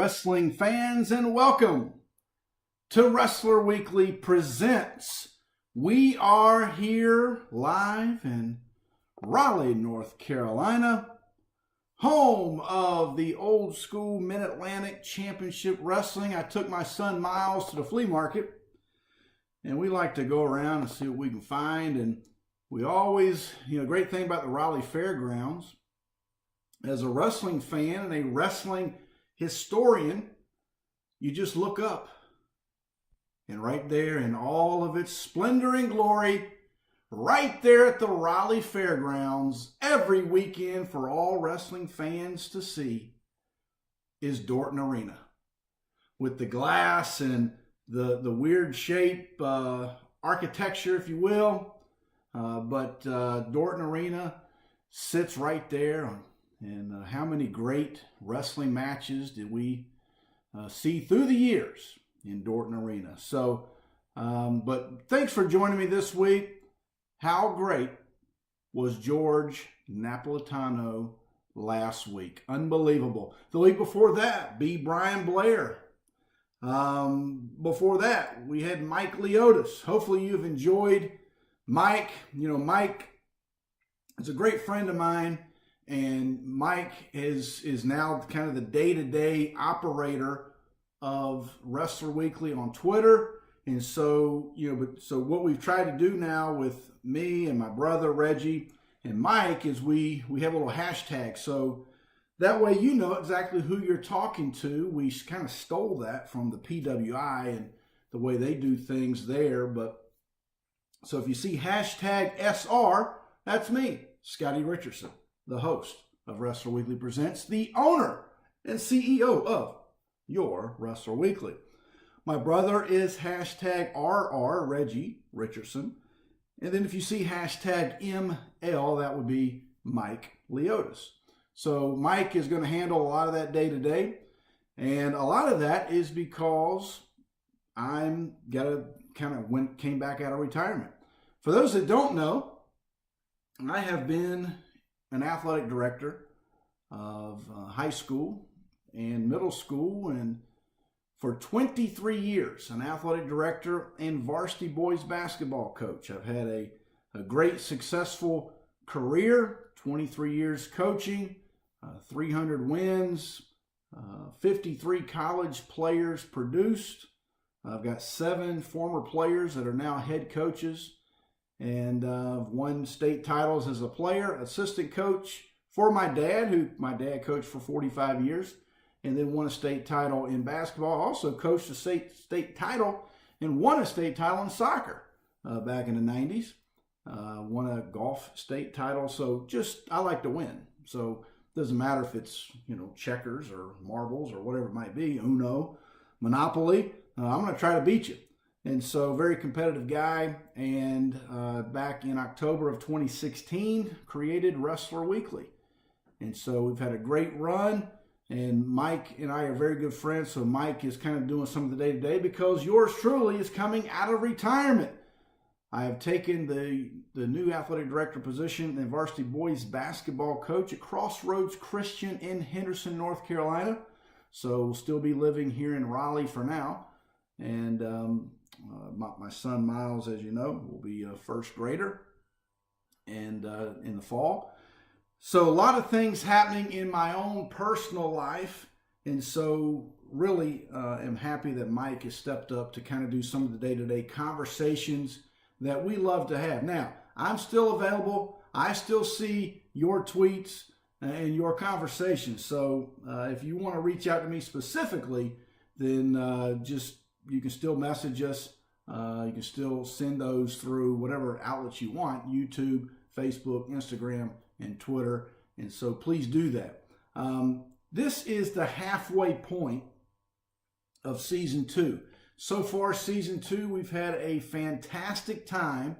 wrestling fans, and welcome to Wrestler Weekly Presents. We are here live in Raleigh, North Carolina, home of the old school Mid-Atlantic Championship Wrestling. I took my son Miles to the flea market, and we like to go around and see what we can find. And we always, great thing about the Raleigh Fairgrounds, as a wrestling fan and a wrestling historian, you just look up, and right there in all of its splendor and glory, right there at the Raleigh Fairgrounds, every weekend for all wrestling fans to see, is Dorton Arena. With the glass and the weird shape, architecture, if you will, but Dorton Arena sits right there. And how many great wrestling matches did we see through the years in Dorton Arena? So, but thanks for joining me this week. How great was George Napolitano last week? Unbelievable. The week before that, Brian Blair. Before that, we had Mike Leotis. Hopefully you've enjoyed Mike. Mike is a great friend of mine. And Mike is now kind of the day-to-day operator of Wrestler Weekly on Twitter. And so, so what we've tried to do now with me and my brother Reggie and Mike is we have a little hashtag. So that way you know exactly who you're talking to. We kind of stole that from the PWI and the way they do things there. But so if you see hashtag SR, that's me, Scottie Richardson, the host of Wrestler Weekly Presents, the owner and CEO of your Wrestler Weekly. My brother is hashtag RR Reggie Richardson. And then if you see hashtag ML, that would be Mike Leotis. So Mike is going to handle a lot of that day to day. And a lot of that is because came back out of retirement. For those that don't know, I have been an athletic director of high school and middle school, and for 23 years, an athletic director and varsity boys basketball coach. I've had a great, successful career, 23 years coaching, 300 wins, 53 college players produced. I've got 7 former players that are now head coaches, and won state titles as a player, assistant coach for my dad, who my dad coached for 45 years, and then won a state title in basketball. Also coached a state title and won a state title in soccer back in the 90s. Won a golf state title. So I like to win. So it doesn't matter if it's, checkers or marbles or whatever it might be, Uno, Monopoly. I'm going to try to beat you. And so, very competitive guy, and back in October of 2016, created Wrestler Weekly. And so, we've had a great run, and Mike and I are very good friends, so Mike is kind of doing some of the day-to-day because yours truly is coming out of retirement. I have taken the new athletic director position and varsity boys basketball coach at Crossroads Christian in Henderson, North Carolina. So, we'll still be living here in Raleigh for now. And my son Miles, as you know, will be a first grader and in the fall. So a lot of things happening in my own personal life. And so really am happy that Mike has stepped up to kind of do some of the day-to-day conversations that we love to have. Now, I'm still available. I still see your tweets and your conversations. So if you want to reach out to me specifically, then you can still message us. You can still send those through whatever outlets you want, YouTube, Facebook, Instagram, and Twitter. And so please do that. This is the halfway point of Season 2. So far, Season 2, we've had a fantastic time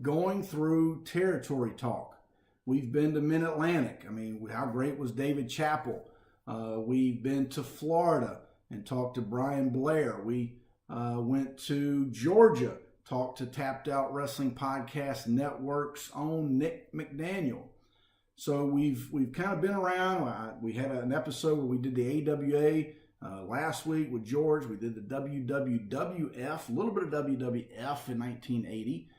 going through territory talk. We've been to Mid-Atlantic. I mean, how great was David Chappell? We've been to Florida and talked to Brian Blair. We went to Georgia, talked to Tapped Out Wrestling Podcast Network's own Nick McDaniel. So we've kind of been around. We had an episode where we did the AWA Last week with George, we did the WWF, a little bit of WWF in 1980.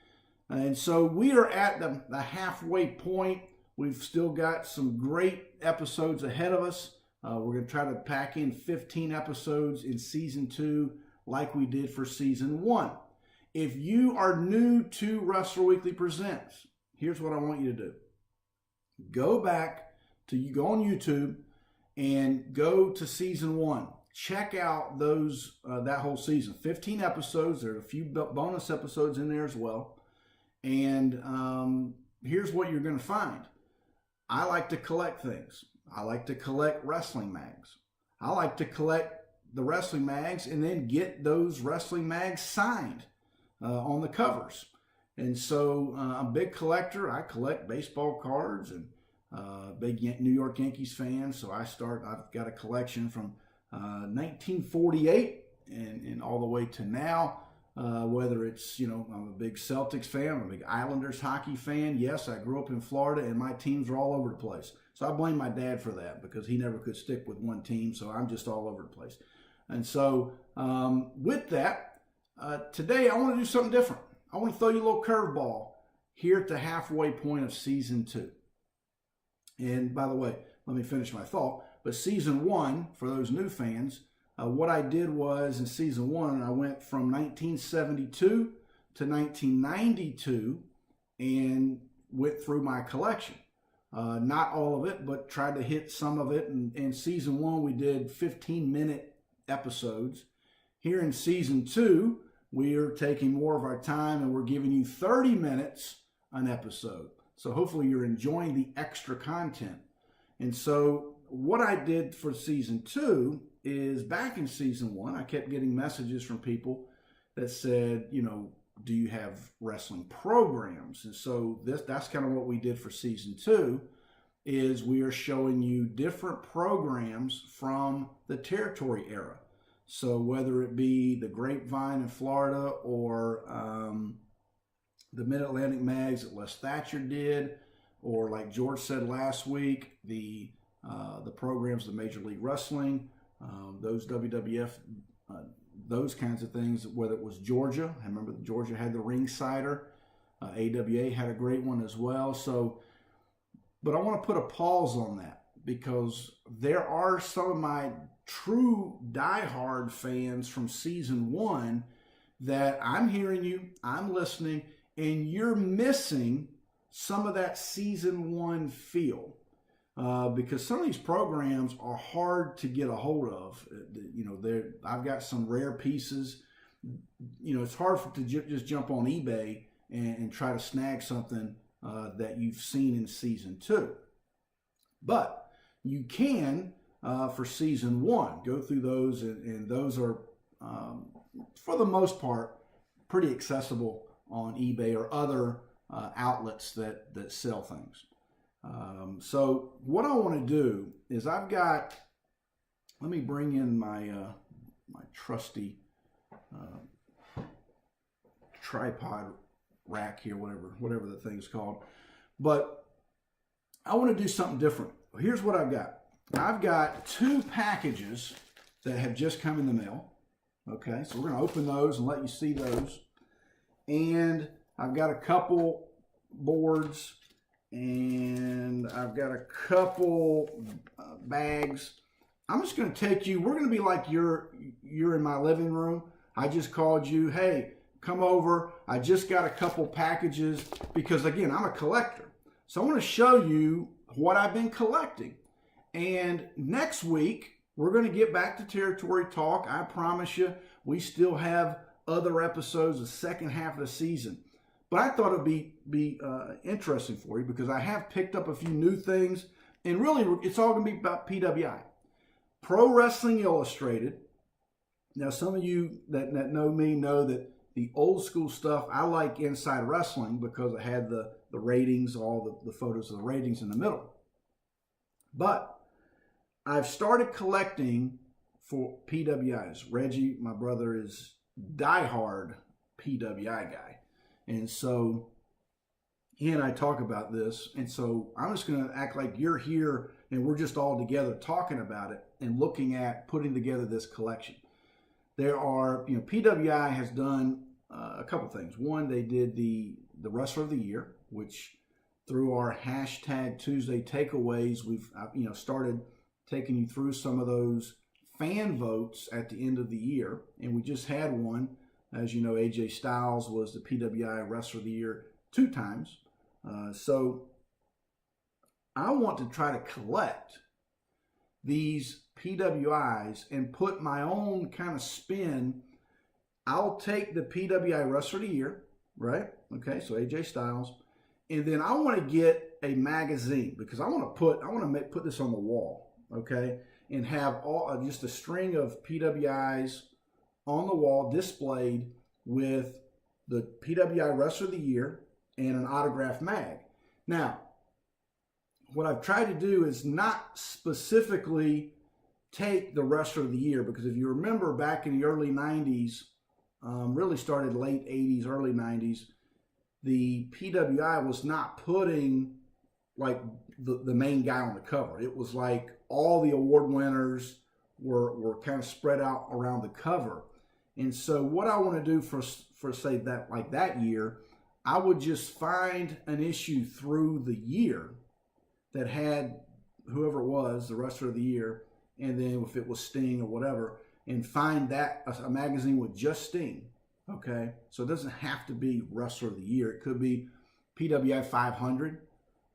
And so we are at the halfway point. We've still got some great episodes ahead of us. We're going to try to pack in 15 episodes in season 2 like we did for season 1. If you are new to Wrestler Weekly Presents, here's what I want you to do. Go on YouTube and go to season 1. Check out that whole season. 15 episodes. There are a few bonus episodes in there as well. And here's what you're going to find. I like to collect things. I like to collect wrestling mags. I like to collect the wrestling mags and then get those wrestling mags signed on the covers. And so I'm a big collector. I collect baseball cards and big New York Yankees fan. So I've got a collection from 1948 and all the way to now. Whether it's, I'm a big Celtics fan, I'm a big Islanders hockey fan. Yes, I grew up in Florida and my teams are all over the place. So I blame my dad for that because he never could stick with one team. So I'm just all over the place. And so with that, today I want to do something different. I want to throw you a little curveball here at the halfway point of season 2. And by the way, let me finish my thought. But season 1, for those new fans, what I did was in season 1, I went from 1972 to 1992 and went through my collection. Not all of it, but tried to hit some of it. And in season 1, we did 15-minute episodes. Here in season 2, we are taking more of our time and we're giving you 30 minutes an episode. So hopefully you're enjoying the extra content. And so what I did for season 2 is back in season 1, I kept getting messages from people that said, do you have wrestling programs? And so that's kind of what we did for season 2 is we are showing you different programs from the territory era. So whether it be the Grapevine in Florida or the Mid-Atlantic mags that Les Thatcher did, or like George said last week, the programs of Major League Wrestling, those WWF, those kinds of things, whether it was Georgia. I remember Georgia had the Ringsider. AWA had a great one as well. So, but I want to put a pause on that because there are some of my true diehard fans from season 1 that I'm hearing you, I'm listening, and you're missing some of that season 1 feel. Because some of these programs are hard to get a hold of. I've got some rare pieces. It's hard to just jump on eBay and try to snag something that you've seen in season 2. But you can, for season 1, go through those, and those are, for the most part, pretty accessible on eBay or other outlets that sell things. So what I want to do is let me bring in my trusty tripod rack here, whatever the thing's called. But I want to do something different. Here's what I've got. I've got 2 packages that have just come in the mail. Okay, so we're going to open those and let you see those. And I've got a couple boards. And I've got a couple bags. I'm just going to take you, we're going to be like you're in my living room. I just called you, hey, come over. I just got a couple packages because, again, I'm a collector. So I want to show you what I've been collecting. And next week, we're going to get back to territory talk. I promise you, we still have other episodes the second half of the season. But I thought it'd be interesting for you because I have picked up a few new things, and really it's all going to be about PWI. Pro Wrestling Illustrated. Now, some of you that know me know that the old school stuff, I like Inside Wrestling because it had the ratings, all the photos of the ratings in the middle. But I've started collecting for PWIs. Reggie, my brother, is diehard PWI guy. And so he and I talk about this. And so I'm just going to act like you're here and we're just all together talking about it. and looking at putting together this collection. There are, PWI has done a couple things. One, they did the Wrestler of the Year, which through our hashtag Tuesday takeaways, we've started taking you through some of those fan votes at the end of the year, and we just had one. As you know, AJ Styles was the PWI Wrestler of the Year 2 times. So I want to try to collect these PWIs and put my own kind of spin. I'll take the PWI Wrestler of the Year, right? Okay, so AJ Styles. And then I want to get a magazine because I want to put this on the wall, okay? And have just a string of PWIs on the wall displayed with the PWI Wrestler of the Year and an autographed mag. Now, what I've tried to do is not specifically take the Wrestler of the Year, because if you remember back in the early 90s, really started late 80s, early 90s, the PWI was not putting like the main guy on the cover. It was like all the award winners were kind of spread out around the cover. And so what I want to do for say that like that year, I would just find an issue through the year that had whoever it was, the Wrestler of the Year, and then if it was Sting or whatever, and find that a magazine with just Sting. Okay, so it doesn't have to be Wrestler of the Year. It could be PWI 500,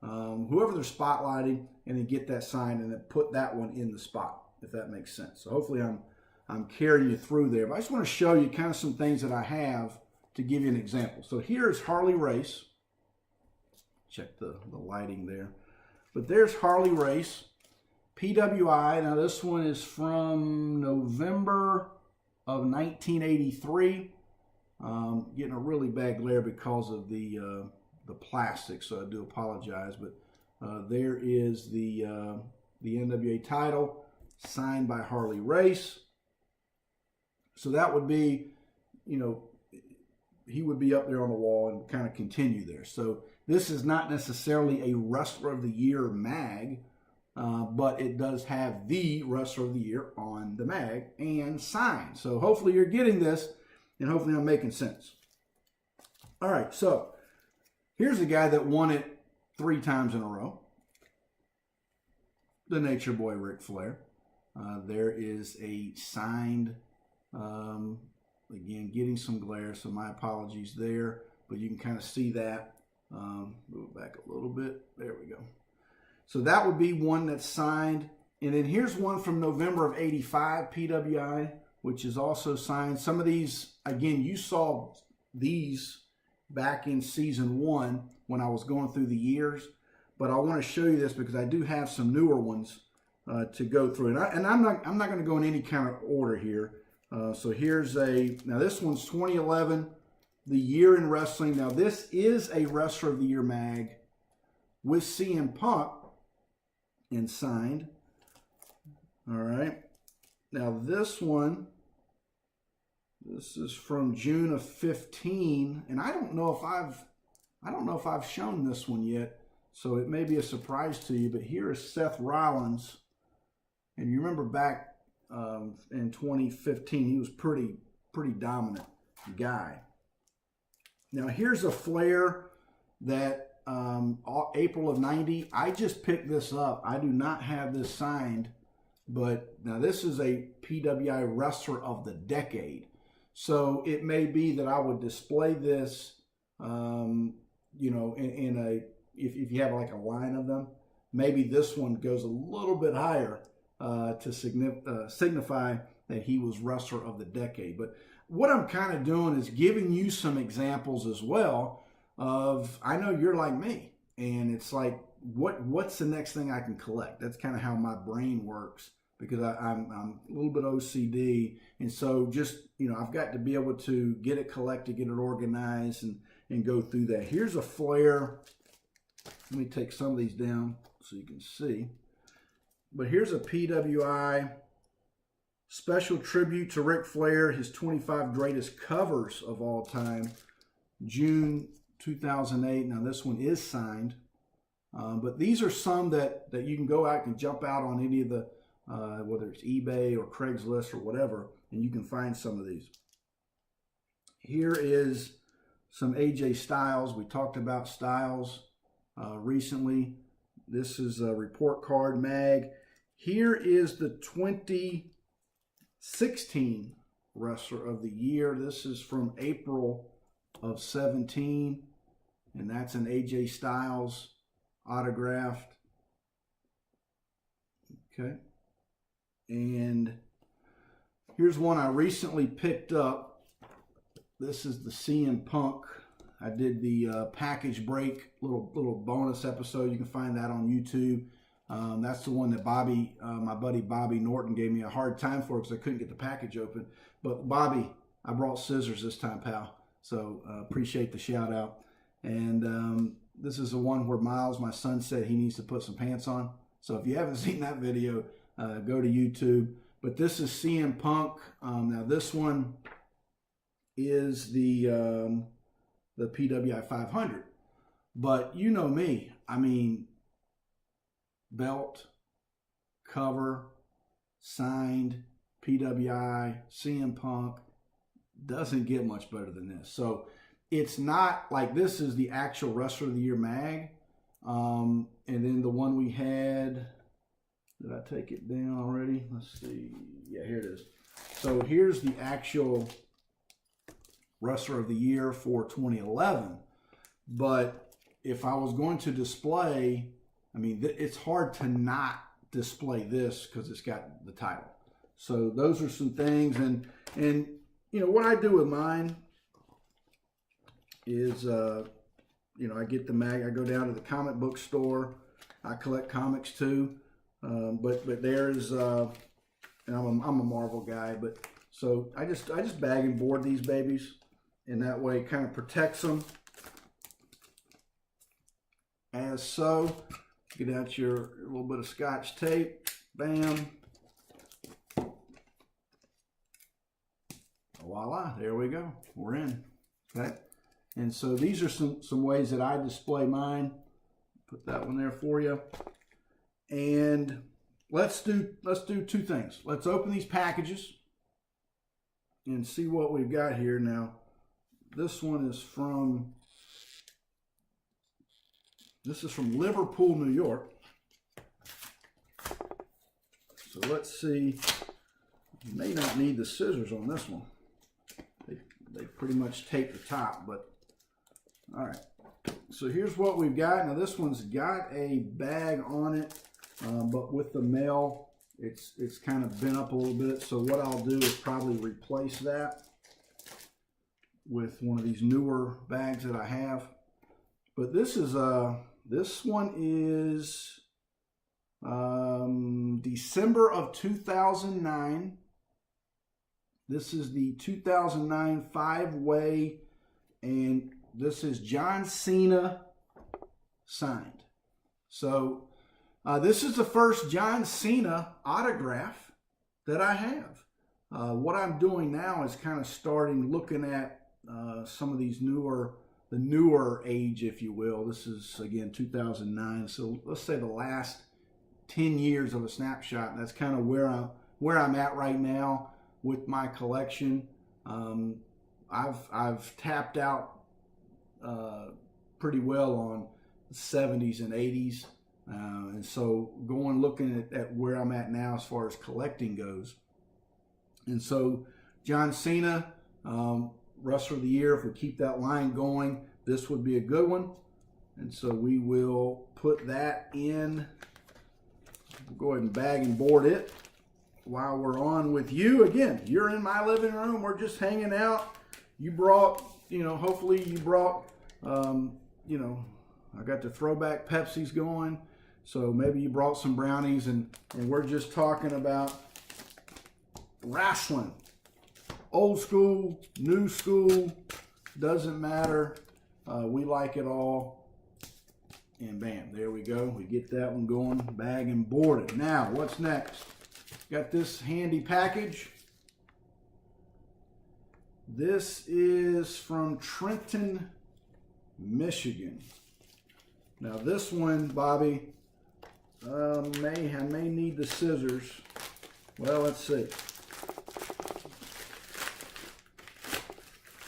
whoever they're spotlighting, and then get that signed and then put that one in the spot, if that makes sense. So hopefully I'm carrying you through there. But I just want to show you kind of some things that I have to give you an example. So here's Harley Race. Check the lighting there. But there's Harley Race, PWI. Now this one is from November of 1983. Getting a really bad glare because of the plastic, so I do apologize. But there is the NWA title signed by Harley Race. So that would be, he would be up there on the wall and kind of continue there. So this is not necessarily a Wrestler of the Year mag, but it does have the Wrestler of the Year on the mag and signed. So hopefully you're getting this, and hopefully I'm making sense. All right, so here's a guy that won it 3 times in a row. The Nature Boy, Ric Flair. There is a signed, again, getting some glare, so my apologies there, but you can kind of see that. Move back a little bit. There we go. So that would be one that's signed. And then here's one from November of 85, PWI, which is also signed. Some of these, again, you saw these back in season 1 when I was going through the years, but I want to show you this because I do have some newer ones to go through. And I'm not going to go in any kind of order here. So here's now this one's 2011, the year in wrestling. Now this is a Wrestler of the Year mag with CM Punk and signed. All right. Now this one, this is from June of 15, and I don't know if I've shown this one yet, so it may be a surprise to you. But here is Seth Rollins, and you remember back in 2015, he was pretty dominant guy. Now here's a Flair that April of 90. I just picked this up. I do not have this signed, but now this is a PWI Wrestler of the Decade. So it may be that I would display this, in if you have like a line of them, maybe this one goes a little bit higher to signify that he was Wrestler of the Decade. But what I'm kind of doing is giving you some examples as well of, I know you're like me, and it's like, what's the next thing I can collect? That's kind of how my brain works, because I'm a little bit OCD, and so just, I've got to be able to get it collected, get it organized, and go through that. Here's a Flair. Let me take some of these down so you can see. But here's a PWI special tribute to Ric Flair, his 25 greatest covers of all time, June 2008. Now this one is signed, but these are some that you can go out and jump out on any of the whether it's eBay or Craigslist or whatever, and you can find some of these. Here is some AJ Styles. We talked about Styles recently. This is a report card mag. Here is the 2016 Wrestler of the Year. This is from April of 17, and that's an AJ Styles autographed. Okay. And here's one I recently picked up. This is the CM Punk. I did the package break, little bonus episode. You can find that on YouTube. That's the one that Bobby, my buddy Bobby Norton, gave me a hard time for because I couldn't get the package open. But Bobby, I brought scissors this time, pal. So appreciate the shout out. And this is the one where Miles, my son, said he needs to put some pants on. So if you haven't seen that video, go to YouTube. But this is CM Punk. Now this one is the PWI 500. But you know me. I mean, belt, cover, signed, PWI, CM Punk. Doesn't get much better than this. So it's not like this is the actual Wrestler of the Year mag. And then the one we had, did I take it down already? Let's see. Yeah, here it is. So here's the actual Wrestler of the Year for 2011. But if I was going to display, I mean, it's hard to not display this because it's got the title. So those are some things. And you know, what I do with mine is, you know, I get the mag. I go down to the comic book store. I collect comics too. But there's, and I'm a Marvel guy. But so I just bag and board these babies, and that way it kind of protects them. As so, get out your little bit of Scotch tape. Bam. Voila, there we go. We're in. Okay. And so these are some ways that I display mine. Put that one there for you. And let's do two things. Let's open these packages and see what we've got here. Now, this one is from Liverpool, New York. So let's see. You may not need the scissors on this one. They pretty much tape the top, but all right. So here's what we've got. Now this one's got a bag on it, but with the mail, it's kind of bent up a little bit. So what I'll do is probably replace that with one of these newer bags that I have. But this is this one is December of 2009. This is the 2009 5-way, and this is John Cena signed. So this is the first John Cena autograph that I have. What I'm doing now is kind of starting looking at some of these the newer age, if you will. This is, again, 2009. So let's say the last 10 years of a snapshot. And that's kind of where I'm at right now with my collection. I've tapped out pretty well on the 70s and 80s. And so looking at where I'm at now as far as collecting goes. And so John Cena, Wrestler of the Year, if we keep that line going, this would be a good one. And so we will put that in. We'll go ahead and bag and board it while we're on with you. Again, you're in my living room. We're just hanging out. You brought, you know, hopefully you brought, you know, I got the throwback Pepsis going. So maybe you brought some brownies, and we're just talking about wrestling. Old school, new school, doesn't matter. We like it all. And bam, there we go. We get that one going, bag and boarded. Now, what's next? Got this handy package. This is from Trenton, Michigan. Now this one, Bobby, I may need the scissors. Well, let's see.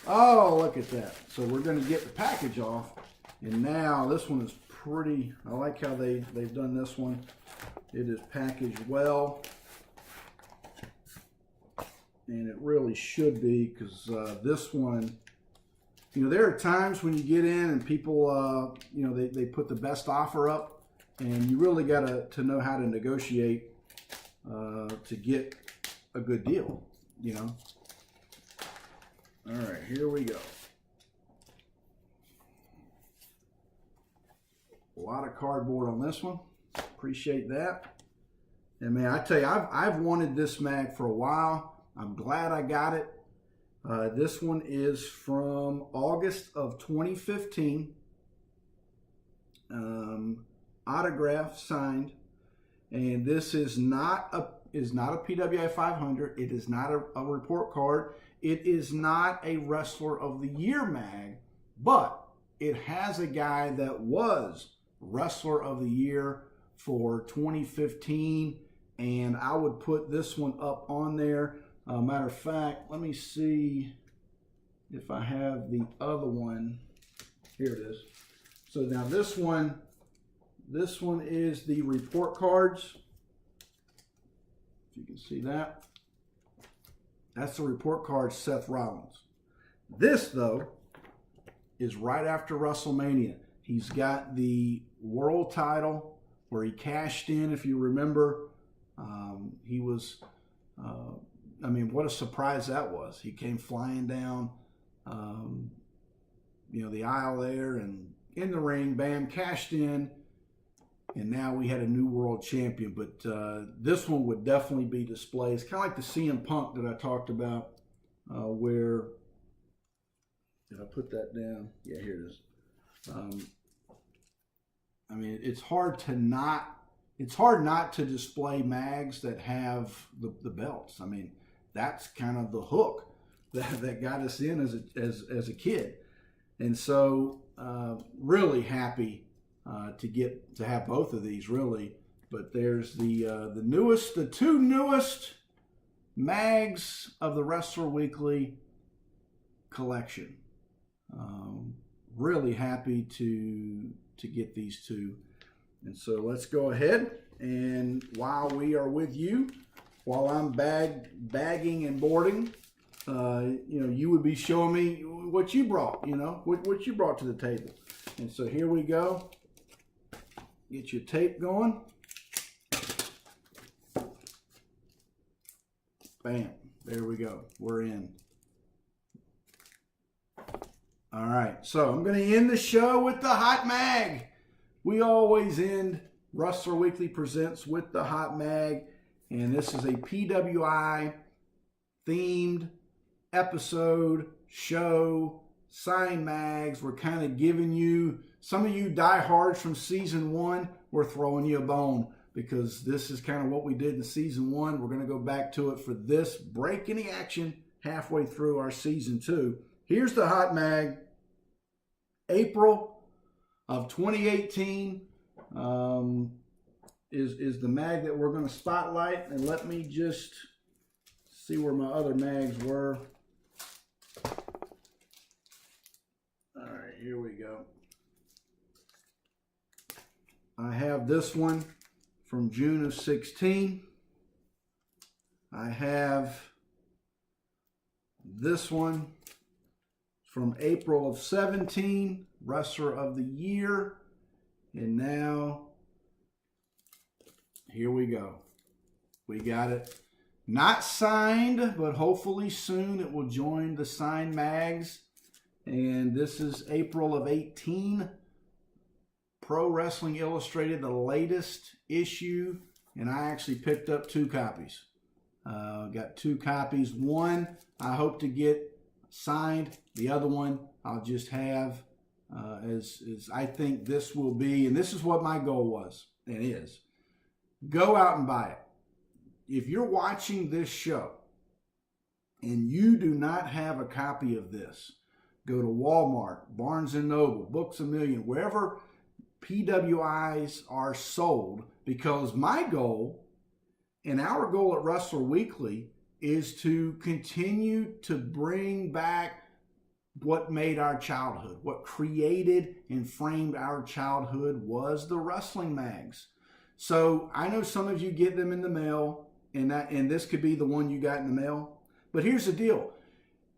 Oh, look at that. So we're going to get the package off. And now this one is pretty, I like how they've done this one. It is packaged well. And it really should be, because this one, you know, there are times when you get in and people, you know, they put the best offer up, and you really got to know how to negotiate to get a good deal, you know. All right, here we go. A lot of cardboard on this one. Appreciate that. And man, I tell you, I've wanted this mag for a while. I'm glad I got it. This one is from August of 2015. Autograph signed. And this is not a PWI 500. It is not a report card. It is not a Wrestler of the Year mag, but it has a guy that was Wrestler of the Year for 2015, and I would put this one up on there. Matter of fact, let me see if I have the other one. Here it is. So now this one is the report cards. If you can see that. That's the report card, Seth Rollins. This, though, is right after WrestleMania. He's got the world title where he cashed in, if you remember. He was, I mean, what a surprise that was. He came flying down, you know, the aisle there, and in the ring, bam, cashed in. And now we had a new world champion. But this one would definitely be displayed. It's kind of like the CM Punk that I talked about, where, did I put that down? Yeah, here it is. I mean, it's hard not to display mags that have the belts. I mean, that's kind of the hook that got us in as a kid. And so really happy to have both of these, really. But there's the two newest mags of the Wrestler Weekly collection. Really happy to get these two. And so let's go ahead, and while we are with you, while I'm bagging and boarding, you know, you would be showing me what you brought, you know, what you brought to the table. And so here we go. Get your tape going. Bam. There we go. We're in. All right. So I'm going to end the show with the Hot Mag. We always end Wrestler Weekly Presents with the Hot Mag. And this is a PWI themed episode, show, sign mags. We're kind of giving you, some of you diehards from season 1, we're throwing you a bone, because this is kind of what we did in season 1. We're going to go back to it for this break in the action halfway through our season 2. Here's the Hot Mag, April of 2018 is the mag that we're going to spotlight. And let me just see where my other mags were. All right, here we go. I have this one from June of 16. I have this one from April of 17, Wrestler of the Year. And now, here we go. We got it. Not signed, but hopefully soon it will join the signed mags. And this is April of 18. Pro Wrestling Illustrated, the latest issue. And I actually picked up 2 copies. Got 2 copies. One I hope to get signed. The other one I'll just have as I think this will be. And this is what my goal was and is. Go out and buy it. If you're watching this show and you do not have a copy of this, go to Walmart, Barnes & Noble, Books A Million, wherever PWIs are sold, because my goal and our goal at Wrestler Weekly is to continue to bring back what made our childhood. What created and framed our childhood was the wrestling mags. So I know some of you get them in the mail, and this could be the one you got in the mail. But here's the deal.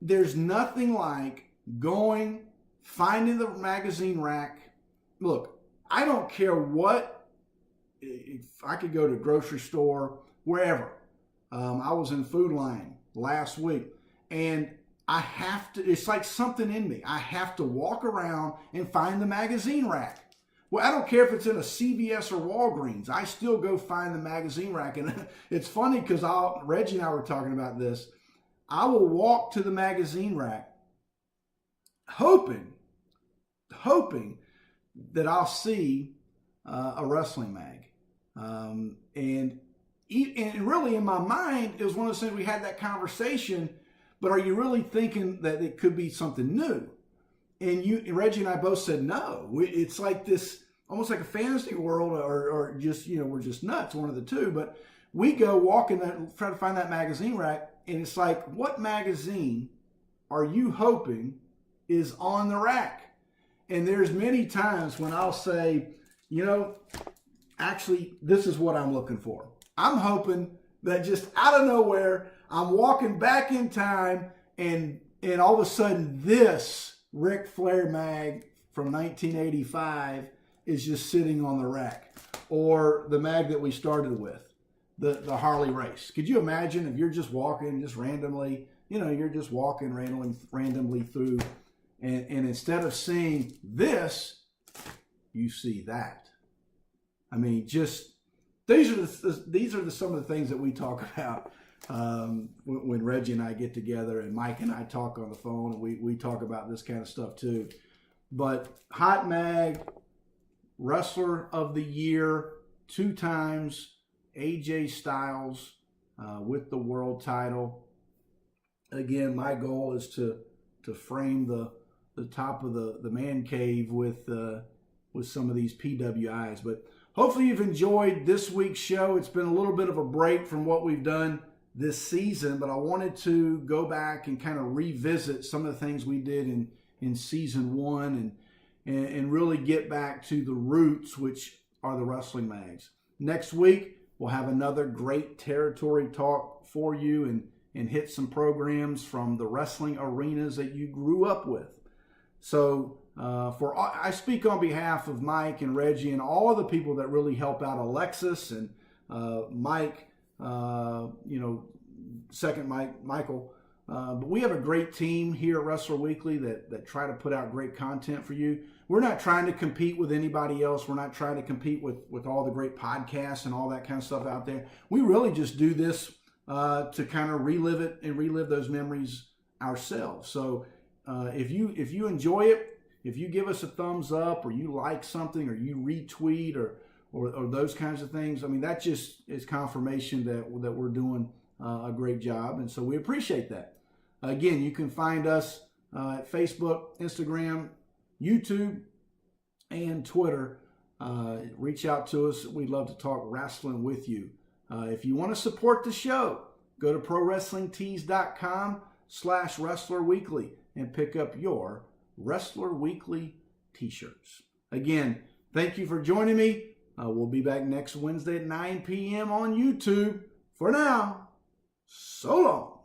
There's nothing like going, finding the magazine rack. Look, I don't care what, if I could go to a grocery store, wherever. I was in Food Line last week, and I have to, it's like something in me. I have to walk around and find the magazine rack. Well, I don't care if it's in a CVS or Walgreens. I still go find the magazine rack. And it's funny because Reggie and I were talking about this. I will walk to the magazine rack hoping that I'll see a wrestling mag. And really in my mind, it was one of those things, we had that conversation, but are you really thinking that it could be something new? And Reggie and I both said no. It's like this, almost like a fantasy world, or just, we're just nuts, one of the two. But we go walk in that, try to find that magazine rack, and it's like, what magazine are you hoping is on the rack? And there's many times when I'll say, actually, this is what I'm looking for. I'm hoping that just out of nowhere, I'm walking back in time, and all of a sudden this Ric Flair mag from 1985 is just sitting on the rack. Or the mag that we started with, the Harley Race. Could you imagine if you're just walking just randomly, you're just walking randomly through, and instead of seeing this, you see that. I mean, just these are some of the things that we talk about when Reggie and I get together, and Mike and I talk on the phone, and we talk about this kind of stuff too. But Hot Mag, Wrestler of the Year, 2 times, AJ Styles with the world title. Again, my goal is to frame the top of the man cave with some of these PWIs. But hopefully you've enjoyed this week's show. It's been a little bit of a break from what we've done this season, but I wanted to go back and kind of revisit some of the things we did in season 1 and really get back to the roots, which are the wrestling mags. Next week, we'll have another great territory talk for you and hit some programs from the wrestling arenas that you grew up with. So I speak on behalf of Mike and Reggie and all of the people that really help out Alexis and Mike, second Michael. But we have a great team here at Wrestler Weekly that try to put out great content for you. We're not trying to compete with anybody else. We're not trying to compete with all the great podcasts and all that kind of stuff out there. We really just do this to kind of relive those memories ourselves. So if you enjoy it, if you give us a thumbs up, or you like something, or you retweet, or those kinds of things, I mean, that just is confirmation that we're doing a great job, and so we appreciate that. Again, you can find us at Facebook, Instagram, YouTube, and Twitter. Reach out to us. We'd love to talk wrestling with you. If you want to support the show, go to ProWrestlingTees.com/Wrestler Weekly and pick up your Wrestler Weekly t-shirts. Again, thank you for joining me. We'll be back next Wednesday at 9 p.m. on YouTube. For now, so long.